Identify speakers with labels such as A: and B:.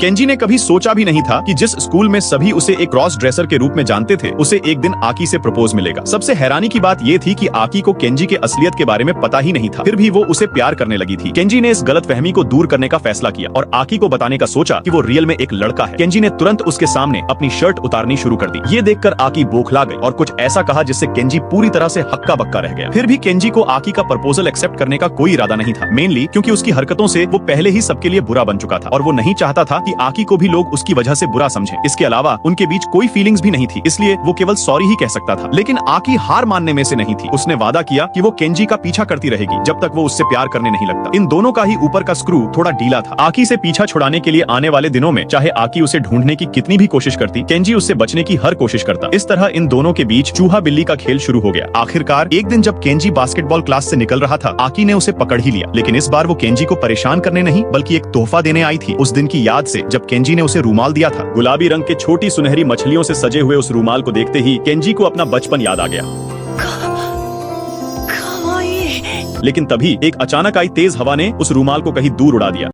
A: Kenji ने कभी सोचा भी नहीं था कि जिस स्कूल में सभी उसे एक क्रॉस ड्रेसर के रूप में जानते थे, उसे एक दिन आकी से प्रपोज मिलेगा। सबसे हैरानी की बात ये थी कि आकी को केंजी के असलियत के बारे में पता ही नहीं था, फिर भी वो उसे प्यार करने लगी थी। केंजी ने इस गलतफहमी को दूर करने का फैसला किया और आकी को बताने का सोचा कि वो रियल में एक लड़का है। केंजी ने तुरंत उसके सामने अपनी शर्ट उतारनी शुरू कर दी। ये देखकर आकी बौखला गई और कुछ ऐसा कहा जिससे केंजी पूरी तरह से हक्का बक्का रह गया। फिर भी केंजी को आकी का प्रपोजल एक्सेप्ट करने का कोई इरादा नहीं था, मेनली क्योंकि उसकी हरकतों से वो पहले ही सबके लिए बुरा बन चुका था और वो नहीं चाहता था कि आकी को भी लोग उसकी वजह से बुरा समझें। इसके अलावा उनके बीच कोई फीलिंग्स भी नहीं थी, इसलिए वो केवल सॉरी ही कह सकता था। लेकिन आकी हार मानने में से नहीं थी। उसने वादा किया कि वो केंजी का पीछा करती रहेगी जब तक वो उससे प्यार करने नहीं लगता। इन दोनों का ही ऊपर का स्क्रू थोड़ा ढीला था। आकी से पीछा छुड़ाने के लिए आने वाले दिनों में चाहे आकी उसे ढूंढने की कितनी भी कोशिश करती, केंजी उससे बचने की हर कोशिश करता। इस तरह इन दोनों के बीच चूहा बिल्ली का खेल शुरू हो गया। आखिरकार एक दिन जब केंजी बास्केटबॉल क्लास से निकल रहा था, आकी ने उसे पकड़ ही लिया। लेकिन इस बार वो केंजी को परेशान करने नहीं बल्कि एक तोहफा देने आई थी। उस दिन की याद से जब केंजी ने उसे रूमाल दिया था, गुलाबी रंग के छोटी सुनहरी मछलियों से सजे हुए उस रूमाल को देखते ही केंजी को अपना बचपन याद आ गया। लेकिन तभी एक अचानक आई तेज हवा ने उस रूमाल को कहीं दूर उड़ा दिया।